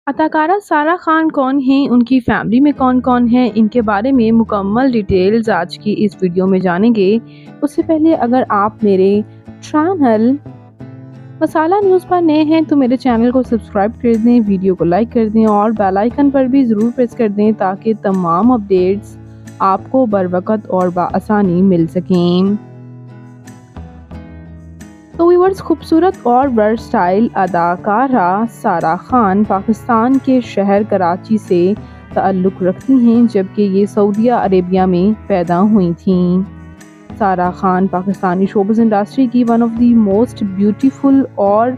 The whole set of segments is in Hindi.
अदाकारा सारा खान कौन हैं, उनकी फैमिली में कौन-कौन है, इनके बारे में मुकम्मल डिटेल्स आज की इस वीडियो में जानेंगे। उससे पहले अगर आप मेरे चैनल मसाला न्यूज़ पर नए हैं तो मेरे चैनल को सब्सक्राइब कर दें, वीडियो को लाइक कर दें और बेल आइकन पर भी ज़रूर प्रेस कर दें ताकि तमाम अपडेट्स आपको बरवक़्त और बआसानी मिल सकें। तो व्यूअर्स, खूबसूरत और वर्सटाइल अदाकारा सारा खान पाकिस्तान के शहर कराची से ताल्लुक़ रखती हैं, जबकि ये सऊदी अरेबिया में पैदा हुई थीं। सारा खान पाकिस्तानी शोबिज़ इंडस्ट्री की one of the most beautiful और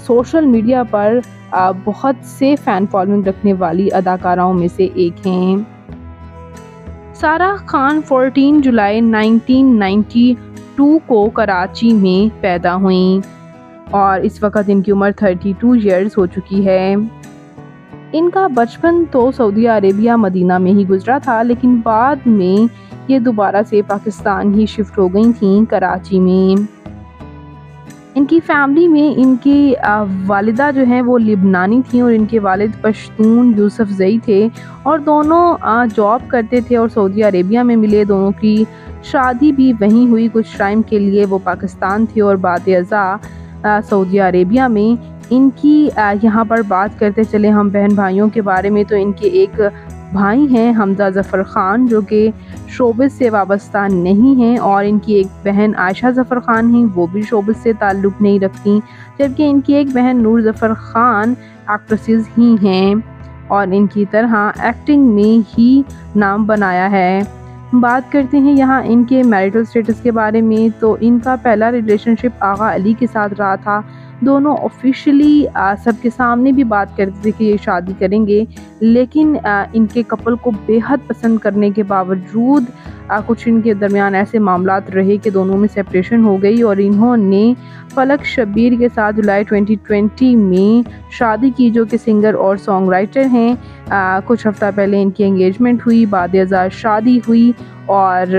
सोशल मीडिया पर बहुत से फ़ैन फॉलोइंग रखने वाली अदाकाराओं में से एक हैं। सारा खान 14 जुलाई 1992 को कराची में पैदा हुईं और इस वक्त इनकी उम्र 32 ईयर्स हो चुकी है। इनका बचपन तो सऊदी अरेबिया मदीना में ही गुजरा था, लेकिन बाद में ये दोबारा से पाकिस्तान ही शिफ्ट हो गई थीं कराची में। इनकी फैमिली में इनकी वालिदा जो हैं वो लिबनानी थीं और इनके वालिद पश्तून यूसुफज़ई थे और दोनों जॉब करते थे और सऊदी अरेबिया में मिले। दोनों की शादी भी वहीं हुई। कुछ टाइम के लिए वो पाकिस्तान थे और बाद-ए-अज़ा सऊदी अरेबिया में। इनकी यहाँ पर बात करते चले हम बहन भाइयों के बारे में, तो इनके एक भाई हैं हमजा ज़फ़र ख़ान, जो कि शोबिज़ से वाबस्ता नहीं हैं, और इनकी एक बहन आयशा ज़फ़र ख़ान हैं, वो भी शोबिज़ से ताल्लुक़ नहीं रखती। जबकि इनकी एक बहन नूर ज़फ़र ख़ान एक्ट्रेसेस ही हैं और इनकी तरह एक्टिंग में ही नाम बनाया है। बात करते हैं यहाँ इनके मैरिटल स्टेटस के बारे में, तो इनका पहला रिलेशनशिप आगा अली के साथ रहा था। दोनों ऑफिशियली सबके सामने भी बात करते थे कि ये शादी करेंगे, लेकिन इनके कपल को बेहद पसंद करने के बावजूद कुछ इनके दरमियान ऐसे मामलात रहे कि दोनों में सेपरेशन हो गई और इन्होंने फलक शब्बीर के साथ जुलाई 2020 में शादी की, जो कि सिंगर और सॉन्ग राइटर हैं। कुछ हफ्ता पहले इनकी एंगेजमेंट हुई, बाद-ए-अज़ा शादी हुई और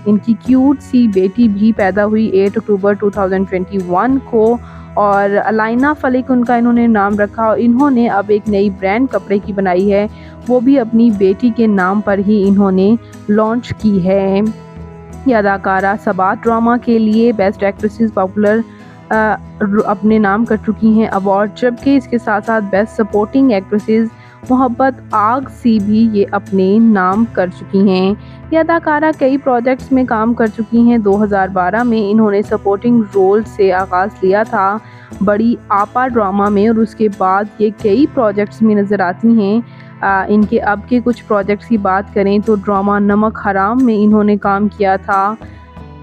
इनकी क्यूट सी बेटी भी पैदा हुई 8 अक्टूबर 2021 को और अलाइना फ़लिक उनका इन्होंने नाम रखा। और इन्होंने अब एक नई ब्रांड कपड़े की बनाई है, वो भी अपनी बेटी के नाम पर ही इन्होंने लॉन्च की है। ये अदाकारा सबात ड्रामा के लिए बेस्ट एक्ट्रेसेस पॉपुलर अपने नाम कर चुकी हैं अवार्ड, जबकि इसके साथ साथ बेस्ट सपोर्टिंग एक्ट्रेसेस मोहब्बत आग सी भी ये अपने नाम कर चुकी हैं। ये अदाकारा कई प्रोजेक्ट्स में काम कर चुकी हैं। 2012 में इन्होंने सपोर्टिंग रोल से आगाज़ लिया था बड़ी आपा ड्रामा में और उसके बाद ये कई प्रोजेक्ट्स में नज़र आती हैं। इनके अब के कुछ प्रोजेक्ट्स की बात करें तो ड्रामा नमक हराम में इन्होंने काम किया था,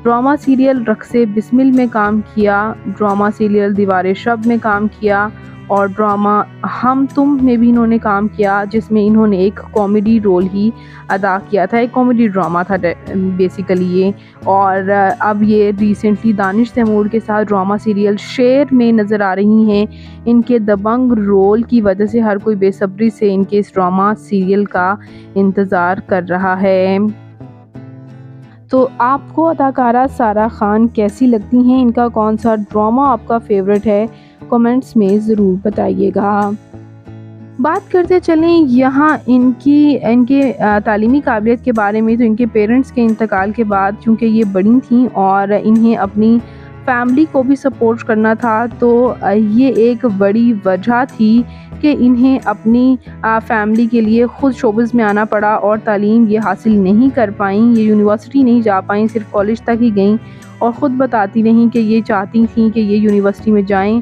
ड्रामा सीरियल रक्से बिस्मिल में काम किया, ड्रामा सीरियल दीवारे शब में काम किया और ड्रामा हम तुम में भी इन्होंने काम किया, जिसमें इन्होंने एक कॉमेडी रोल ही अदा किया था। एक कॉमेडी ड्रामा था बेसिकली ये। और अब ये रिसेंटली दानिश तैमूर के साथ ड्रामा सीरियल शेर में नज़र आ रही हैं। इनके दबंग रोल की वजह से हर कोई बेसब्री से इनके इस ड्रामा सीरियल का इंतज़ार कर रहा है। तो आपको अदाकारा सारा खान कैसी लगती हैं? इनका कौन सा ड्रामा आपका फेवरेट है? कमेंट्स में ज़रूर बताइएगा। बात करते चलें यहाँ इनके तालीमी काबिलियत के बारे में, तो इनके पेरेंट्स के इंतकाल के बाद चूँकि ये बड़ी थीं और इन्हें अपनी फैमिली को भी सपोर्ट करना था, तो ये एक बड़ी वजह थी कि इन्हें अपनी फैमिली के लिए ख़ुद शोबिज़ में आना पड़ा और तालीम ये हासिल नहीं कर पाईं। ये यूनिवर्सिटी नहीं जा पाईं, सिर्फ कॉलेज तक ही गईं और ख़ुद बताती रहीं कि ये चाहती थीं कि ये यूनिवर्सिटी में जाएं,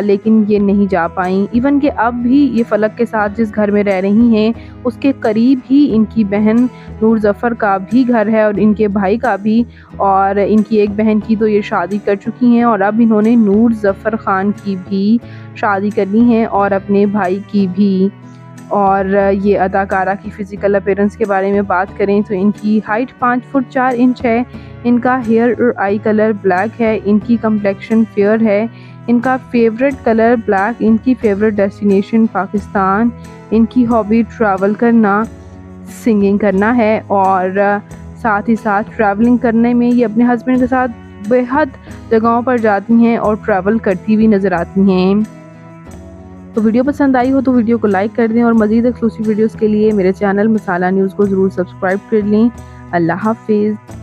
लेकिन ये नहीं जा पाईं। इवन कि अब भी ये फ़लक के साथ जिस घर में रह रही हैं उसके करीब ही इनकी बहन नूर ज़फ़र का भी घर है और इनके भाई का भी, और इनकी एक बहन की तो ये शादी कर चुकी हैं और अब इन्होंने नूर ज़फ़र ख़ान की भी शादी करनी है और अपने भाई की भी। और ये अदाकारा की फ़िज़िकल अपीयरेंस के बारे में बात करें तो इनकी हाइट 5 फुट 4 इंच है, इनका हेयर और आई कलर ब्लैक है, इनकी कम्प्लेक्शन फेयर है, इनका फेवरेट कलर ब्लैक, इनकी फेवरेट डेस्टिनेशन पाकिस्तान, इनकी हॉबी ट्रैवल करना, सिंगिंग करना है और साथ ही साथ ट्रैवलिंग करने में ये अपने हस्बैंड के साथ बेहद जगहों पर जाती हैं और ट्रैवल करती भी नज़र आती हैं। तो वीडियो पसंद आई हो तो वीडियो को लाइक कर दें और मज़ीद एक्सक्लूसिव वीडियोज़ के लिए मेरे चैनल मसाला न्यूज़ को ज़रूर सब्सक्राइब कर लें। अल्लाह हाफिज़।